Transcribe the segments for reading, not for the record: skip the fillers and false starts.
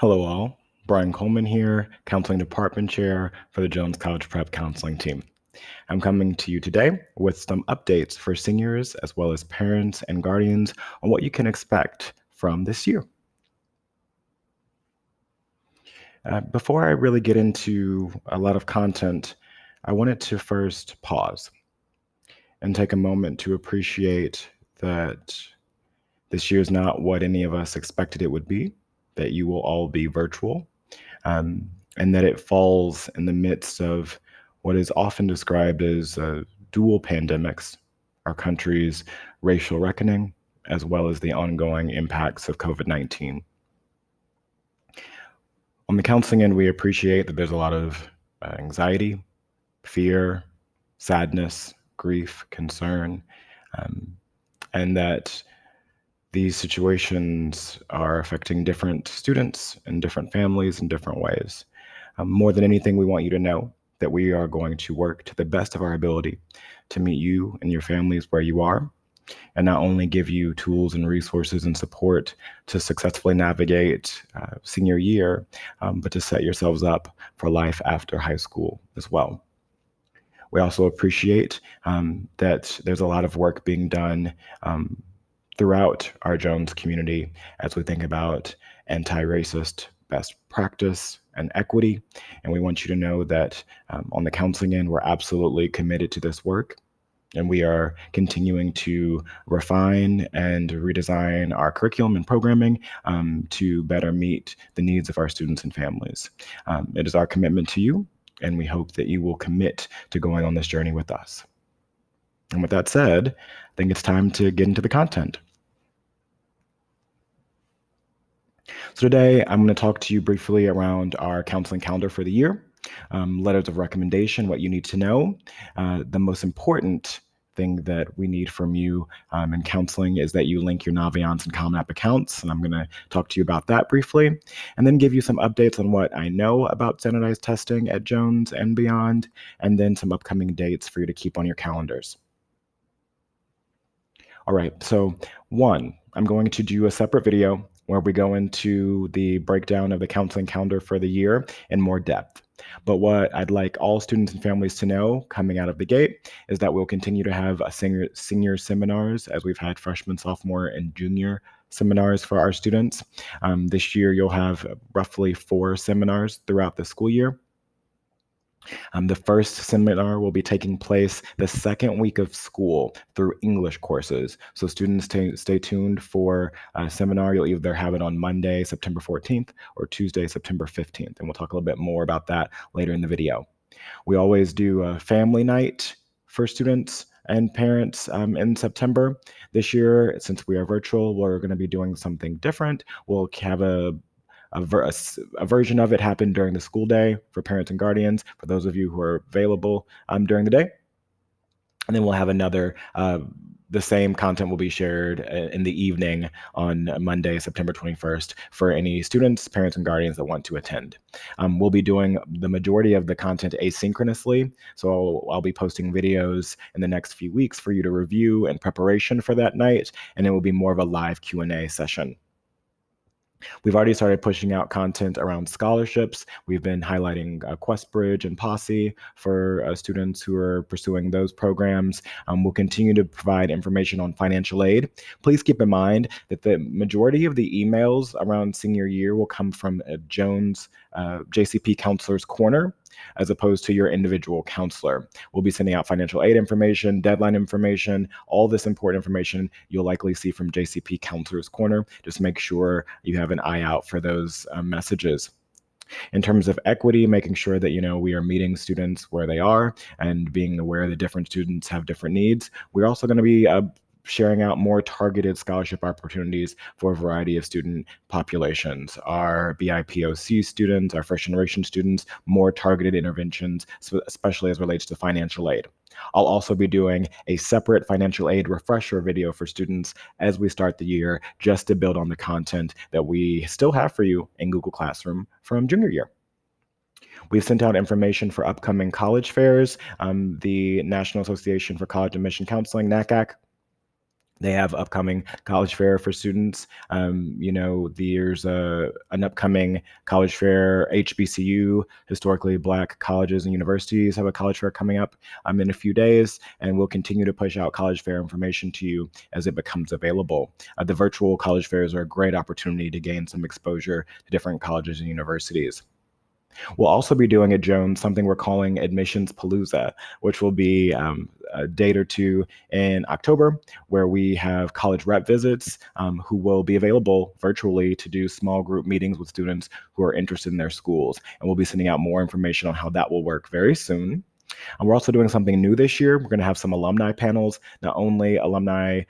Hello, all. Brian Coleman here, Counseling Department Chair for the Jones College Prep Counseling Team. I'm coming to you today with some updates for seniors as well as parents and guardians on what you can expect from this year. Before I really get into a lot of content, I wanted to first pause and take a moment to appreciate that this year is not what any of us expected it would be, that you will all be virtual. And that it falls in the midst of what is often described as dual pandemics, our country's racial reckoning, as well as the ongoing impacts of COVID-19. On the counseling end, we appreciate that there's a lot of anxiety, fear, sadness, grief, concern, um, and that these situations are affecting different students and different families in different ways. More than anything, we want you to know that we are going to work to the best of our ability to meet you and your families where you are, and not only give you tools and resources and support to successfully navigate senior year, but to set yourselves up for life after high school as well. We also appreciate that there's a lot of work being done throughout our Jones community as we think about anti-racist best practice and equity. And we want you to know that on the counseling end, we're absolutely committed to this work. And we are continuing to refine and redesign our curriculum and programming to better meet the needs of our students and families. It is our commitment to you, and we hope that you will commit to going on this journey with us. And with that said, I think it's time to get into the content. So today, I'm going to talk to you briefly around our counseling calendar for the year, letters of recommendation, what you need to know. The most important thing that we need from you in counseling is that you link your Naviance and Common App accounts, and I'm going to talk to you about that briefly, and then give you some updates on what I know about standardized testing at Jones and beyond, and then some upcoming dates for you to keep on your calendars. All right, so one, I'm going to do a separate video where we go into the breakdown of the counseling calendar for the year in more depth. But what I'd like all students and families to know coming out of the gate is that we'll continue to have a senior seminars as we've had freshman, sophomore, and junior seminars for our students. This year, you'll have roughly 4 seminars throughout the school year. The first seminar will be taking place the second week of school through English courses. So students stay tuned for a seminar. You'll either have it on Monday, September 14th, or Tuesday, September 15th. And we'll talk a little bit more about that later in the video. We always do a family night for students and parents in September. This year, since we are virtual, we're going to be doing something different. We'll have a version of it happen during the school day for parents and guardians, for those of you who are available during the day. And then we'll have another, the same content will be shared in the evening on Monday, September 21st, for any students, parents, and guardians that want to attend. We'll be doing the majority of the content asynchronously, so I'll be posting videos in the next few weeks for you to review in preparation for that night, and it will be more of a live Q&A session. We've already started pushing out content around scholarships. We've been highlighting QuestBridge and Posse for students who are pursuing those programs. We'll continue to provide information on financial aid. Please keep in mind that the majority of the emails around senior year will come from Jones JCP Counselor's Corner, as opposed to your individual counselor. We'll be sending out financial aid information, deadline information, all this important information you'll likely see from JCP Counselor's Corner. Just make sure you have an eye out for those messages. In terms of equity, making sure that we are meeting students where they are and being aware that different students have different needs. We're also going to be sharing out more targeted scholarship opportunities for a variety of student populations. Our BIPOC students, our first generation students, more targeted interventions, especially as relates to financial aid. I'll also be doing a separate financial aid refresher video for students as we start the year, just to build on the content that we still have for you in Google Classroom from junior year. We've sent out information for upcoming college fairs. The National Association for College Admission Counseling, NACAC, They have upcoming college fair for students. There's an upcoming college fair. HBCU, historically Black colleges and universities, have a college fair coming up in a few days, and we'll continue to push out college fair information to you as it becomes available. The virtual college fairs are a great opportunity to gain some exposure to different colleges and universities. We'll also be doing at Jones something we're calling Admissions Palooza, which will be a date or two in October, where we have college rep visits who will be available virtually to do small group meetings with students who are interested in their schools. And we'll be sending out more information on how that will work very soon. And we're also doing something new this year. We're going to have some alumni panels, not only alumni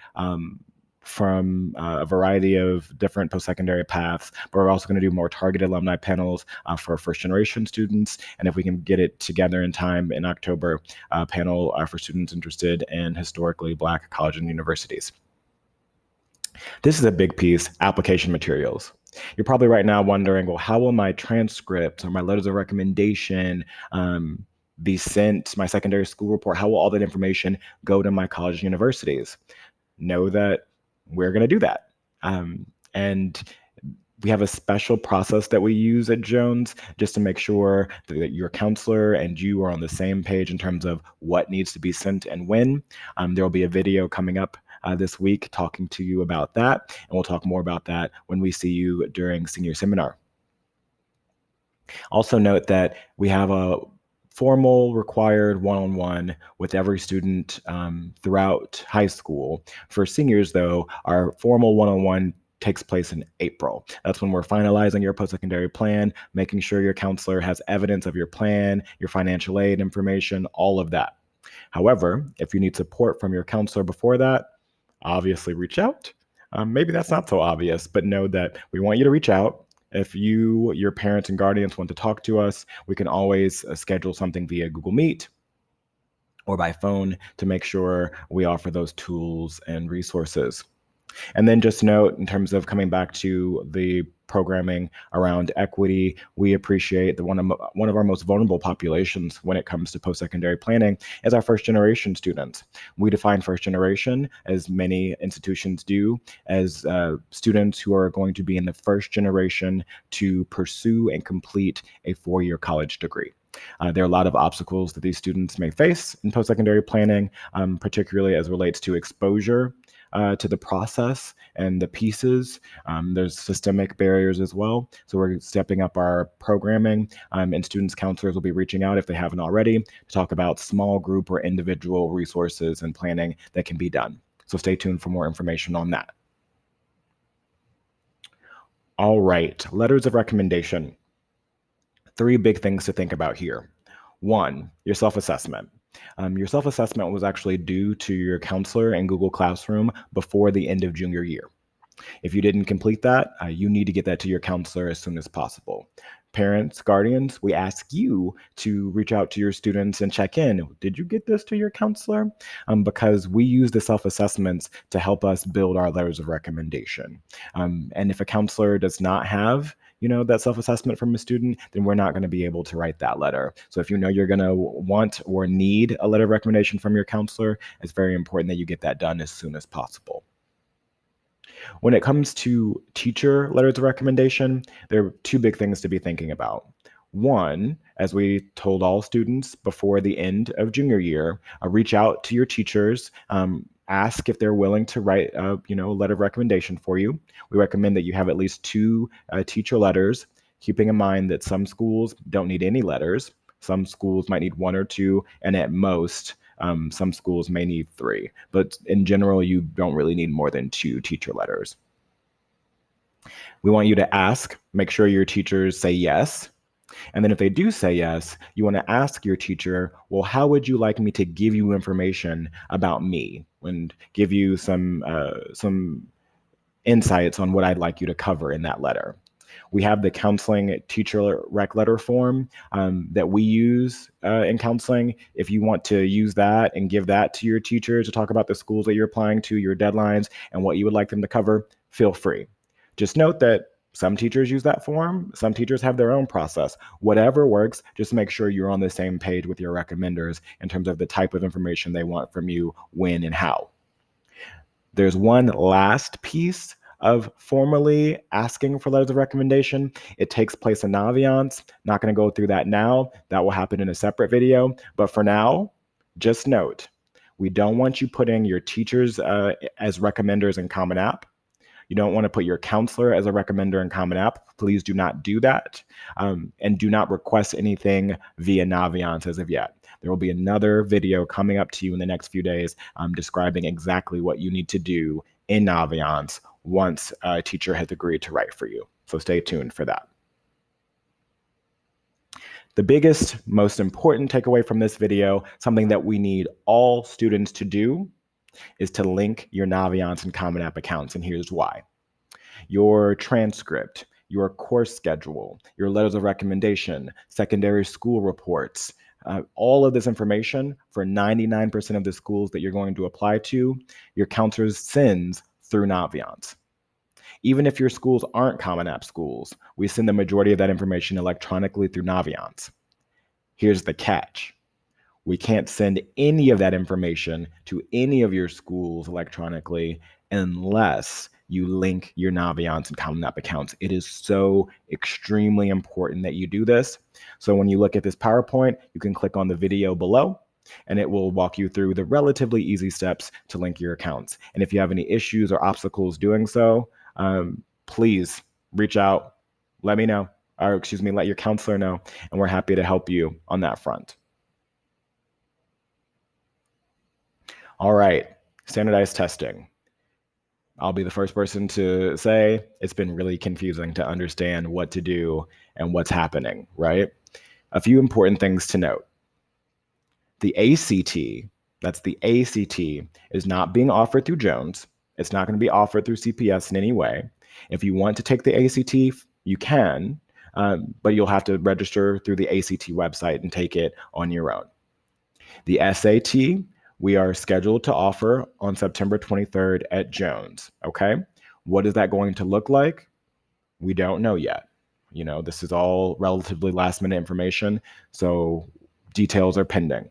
from a variety of different post-secondary paths, but we're also going to do more targeted alumni panels for first-generation students. And if we can get it together in time in October, a panel for students interested in historically Black colleges and universities. This is a big piece, application materials. You're probably right now wondering, well, how will my transcripts or my letters of recommendation be sent, my secondary school report, how will all that information go to my colleges and universities? Know that we're going to do that. And we have a special process that we use at Jones just to make sure that your counselor and you are on the same page in terms of what needs to be sent and when. There will be a video coming up this week talking to you about that, and we'll talk more about that when we see you during senior seminar. Also note that we have a formal required one-on-one with every student throughout high school. For seniors, though, our formal one-on-one takes place in April. That's when we're finalizing your post-secondary plan, making sure your counselor has evidence of your plan, your financial aid information, all of that. However, if you need support from your counselor before that, obviously reach out. Maybe that's not so obvious, but know that we want you to reach out. If you, your parents and guardians want to talk to us, we can always schedule something via Google Meet or by phone to make sure we offer those tools and resources. And then just note, in terms of coming back to the programming around equity, we appreciate that one of our most vulnerable populations when it comes to post-secondary planning is our first-generation students. We define first generation, as many institutions do, as students who are going to be in the first generation to pursue and complete a four-year college degree. There are a lot of obstacles that these students may face in post-secondary planning, particularly as relates to exposure to the process and the pieces. There's systemic barriers as well. So we're stepping up our programming, and students counselors will be reaching out if they haven't already to talk about small group or individual resources and planning that can be done. So stay tuned for more information on that. All right, letters of recommendation. Three big things to think about here. One, your self-assessment. Your self-assessment was actually due to your counselor in Google Classroom before the end of junior year. If you didn't complete that, you need to get that to your counselor as soon as possible. Parents, guardians, we ask you to reach out to your students and check in. Did you get this to your counselor? Because we use the self-assessments to help us build our letters of recommendation. And if a counselor does not have that self-assessment from a student, then we're not going to be able to write that letter. So if you know you're going to want or need a letter of recommendation from your counselor, it's very important that you get that done as soon as possible. When it comes to teacher letters of recommendation, there are two big things to be thinking about. One, as we told all students before the end of junior year, reach out to your teachers, ask if they're willing to write a letter of recommendation for you. We recommend that you have at least two teacher letters, keeping in mind that some schools don't need any letters. Some schools might need one or two, and at most, some schools may need three, but in general, you don't really need more than two teacher letters. We want you to ask, make sure your teachers say yes. And then if they do say yes, you want to ask your teacher, well, how would you like me to give you information about me and give you some insights on what I'd like you to cover in that letter. We have the counseling teacher rec letter form that we use in counseling. If you want to use that and give that to your teacher to talk about the schools that you're applying to, your deadlines, and what you would like them to cover, feel free. Just note that some teachers use that form. Some teachers have their own process. Whatever works, just make sure you're on the same page with your recommenders in terms of the type of information they want from you, when, and how. There's one last piece of formally asking for letters of recommendation. It takes place in Naviance. Not going to go through that now. That will happen in a separate video. But for now, just note, we don't want you putting your teachers as recommenders in Common App. You don't want to put your counselor as a recommender in Common App. Please do not do that. And do not request anything via Naviance as of yet. There will be another video coming up to you in the next few days describing exactly what you need to do in Naviance once a teacher has agreed to write for you. So stay tuned for that. The biggest, most important takeaway from this video, something that we need all students to do, is to link your Naviance and Common App accounts, and here's why. Your transcript, your course schedule, your letters of recommendation, secondary school reports, all of this information for 99% of the schools that you're going to apply to, your counselor sends through Naviance. Even if your schools aren't Common App schools, we send the majority of that information electronically through Naviance. Here's the catch. We can't send any of that information to any of your schools electronically unless you link your Naviance and Common App accounts. It is so extremely important that you do this. So when you look at this PowerPoint, you can click on the video below and it will walk you through the relatively easy steps to link your accounts. And if you have any issues or obstacles doing so, please reach out, let me know, or excuse me, let your counselor know, and we're happy to help you on that front. All right, standardized testing. I'll be the first person to say it's been really confusing to understand what to do and what's happening, right? A few important things to note. The ACT, that's the ACT, is not being offered through Jones. It's not going to be offered through CPS in any way. If you want to take the ACT, you can, but you'll have to register through the ACT website and take it on your own. The SAT, we are scheduled to offer on September 23rd at Jones, okay? What is that going to look like? We don't know yet. You know, this is all relatively last minute information, so details are pending.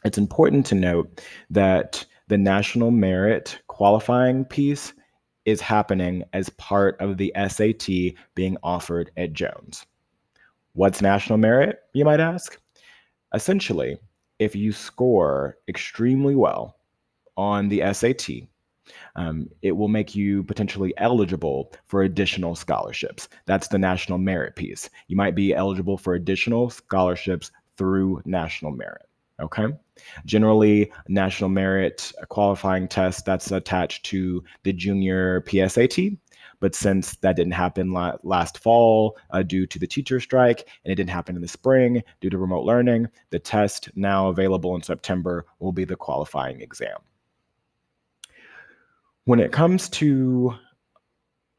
It's important to note that the national merit qualifying piece is happening as part of the SAT being offered at Jones. What's national merit, you might ask? Essentially, if you score extremely well on the SAT, it will make you potentially eligible for additional scholarships. That's the national merit piece. You might be eligible for additional scholarships through national merit. Okay. Generally, national merit qualifying test that's attached to the junior PSAT. But since that didn't happen last fall due to the teacher strike, and it didn't happen in the spring due to remote learning, the test now available in September will be the qualifying exam. When it comes to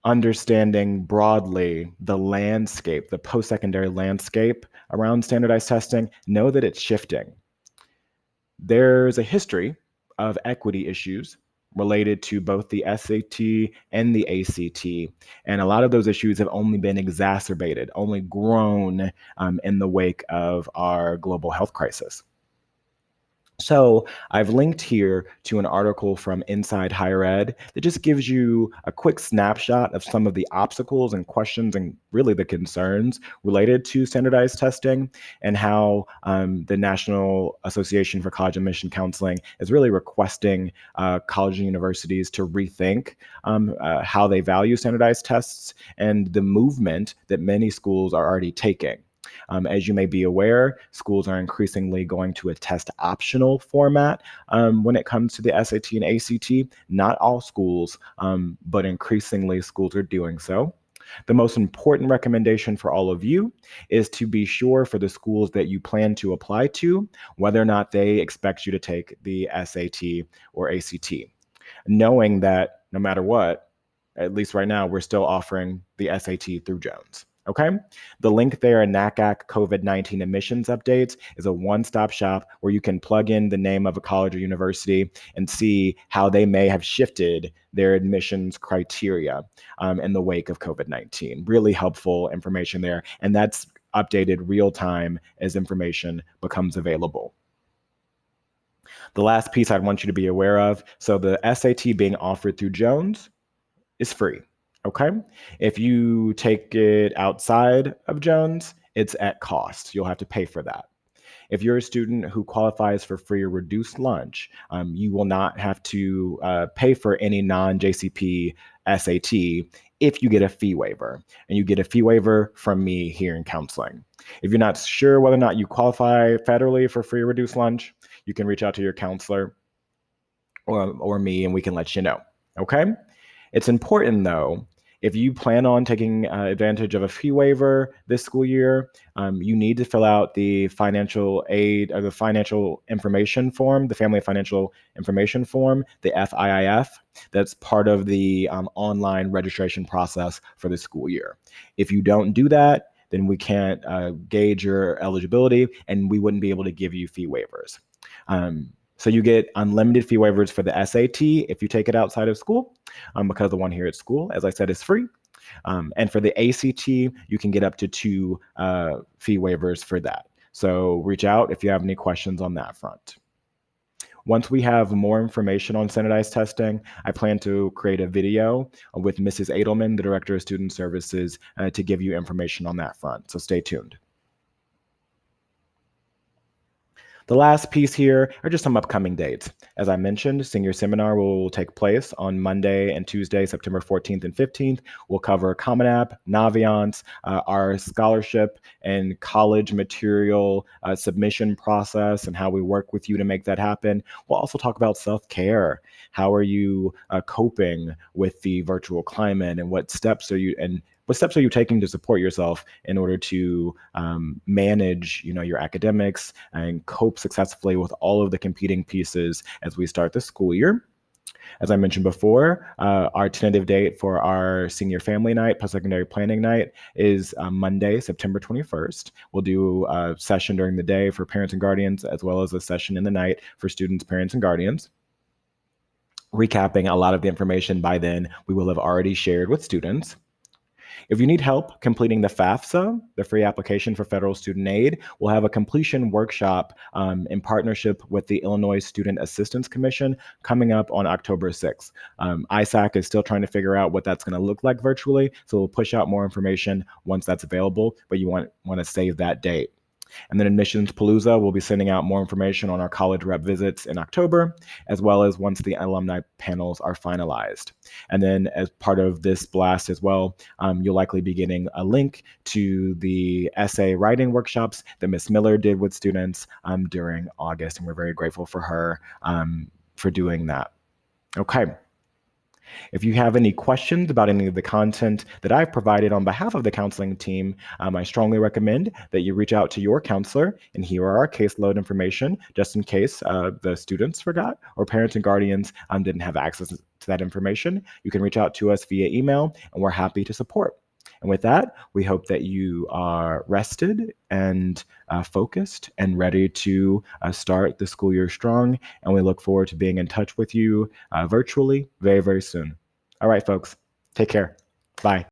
understanding broadly the landscape, the post-secondary landscape around standardized testing, know that it's shifting. There's a history of equity issues related to both the SAT and the ACT. And a lot of those issues have only been exacerbated, only grown in the wake of our global health crisis. So I've linked here to an article from Inside Higher Ed that just gives you a quick snapshot of some of the obstacles and questions and really the concerns related to standardized testing and how the National Association for College Admission Counseling is really requesting colleges and universities to rethink how they value standardized tests and the movement that many schools are already taking. As you may be aware, schools are increasingly going to a test optional format when it comes to the SAT and ACT. Not all schools, but increasingly schools are doing so. The most important recommendation for all of you is to be sure for the schools that you plan to apply to, whether or not they expect you to take the SAT or ACT. Knowing that no matter what, at least right now, we're still offering the SAT through Jones. Okay, the link there in NACAC COVID-19 admissions updates is a one-stop shop where you can plug in the name of a college or university and see how they may have shifted their admissions criteria in the wake of COVID-19. Really helpful information there, and that's updated real time as information becomes available. The last piece I'd want you to be aware of, so the SAT being offered through Jones is free, okay? If you take it outside of Jones, it's at cost. You'll have to pay for that. If you're a student who qualifies for free or reduced lunch, you will not have to pay for any non-JCP SAT if you get a fee waiver. And you get a fee waiver from me here in counseling. If you're not sure whether or not you qualify federally for free or reduced lunch, you can reach out to your counselor or me and we can let you know, okay? It's important though, if you plan on taking advantage of a fee waiver this school year, you need to fill out the financial aid or the financial information form, the Family Financial Information Form, the FIIF. That's part of the online registration process for the school year. If you don't do that, then we can't gauge your eligibility and we wouldn't be able to give you fee waivers. So you get unlimited fee waivers for the SAT if you take it outside of school, because the one here at school, as I said, is free. And for the ACT, you can get up to 2 fee waivers for that. So reach out if you have any questions on that front. Once we have more information on standardized testing, I plan to create a video with Mrs. Edelman, the Director of Student Services, to give you information on that front. So stay tuned. The last piece here are just some upcoming dates. As I mentioned, Senior Seminar will take place on Monday and Tuesday, September 14th and 15th. We'll cover Common App, Naviance, our scholarship and college material submission process and how we work with you to make that happen. We'll also talk about self-care. How are you coping with the virtual climate and what steps are you taking to support yourself in order to manage, your academics and cope successfully with all of the competing pieces as we start the school year? As I mentioned before, our tentative date for our senior family night, post-secondary planning night, is Monday, September 21st. We'll do a session during the day for parents and guardians, as well as a session in the night for students, parents, and guardians. Recapping a lot of the information by then we will have already shared with students. If you need help completing the FAFSA, the free application for federal student aid, we'll have a completion workshop in partnership with the Illinois Student Assistance Commission coming up on October 6th. ISAC is still trying to figure out what that's going to look like virtually, so we'll push out more information once that's available, but you want to save that date. And then Admissions Palooza will be sending out more information on our college rep visits in October, as well as once the alumni panels are finalized. And then as part of this blast as well, you'll likely be getting a link to the essay writing workshops that Ms. Miller did with students during August, and we're very grateful for her for doing that. Okay. If you have any questions about any of the content that I've provided on behalf of the counseling team, I strongly recommend that you reach out to your counselor, and here are our caseload information, just in case the students forgot or parents and guardians didn't have access to that information. You can reach out to us via email, and we're happy to support. And with that, we hope that you are rested and focused and ready to start the school year strong. And we look forward to being in touch with you virtually very, very soon. All right, folks, take care. Bye.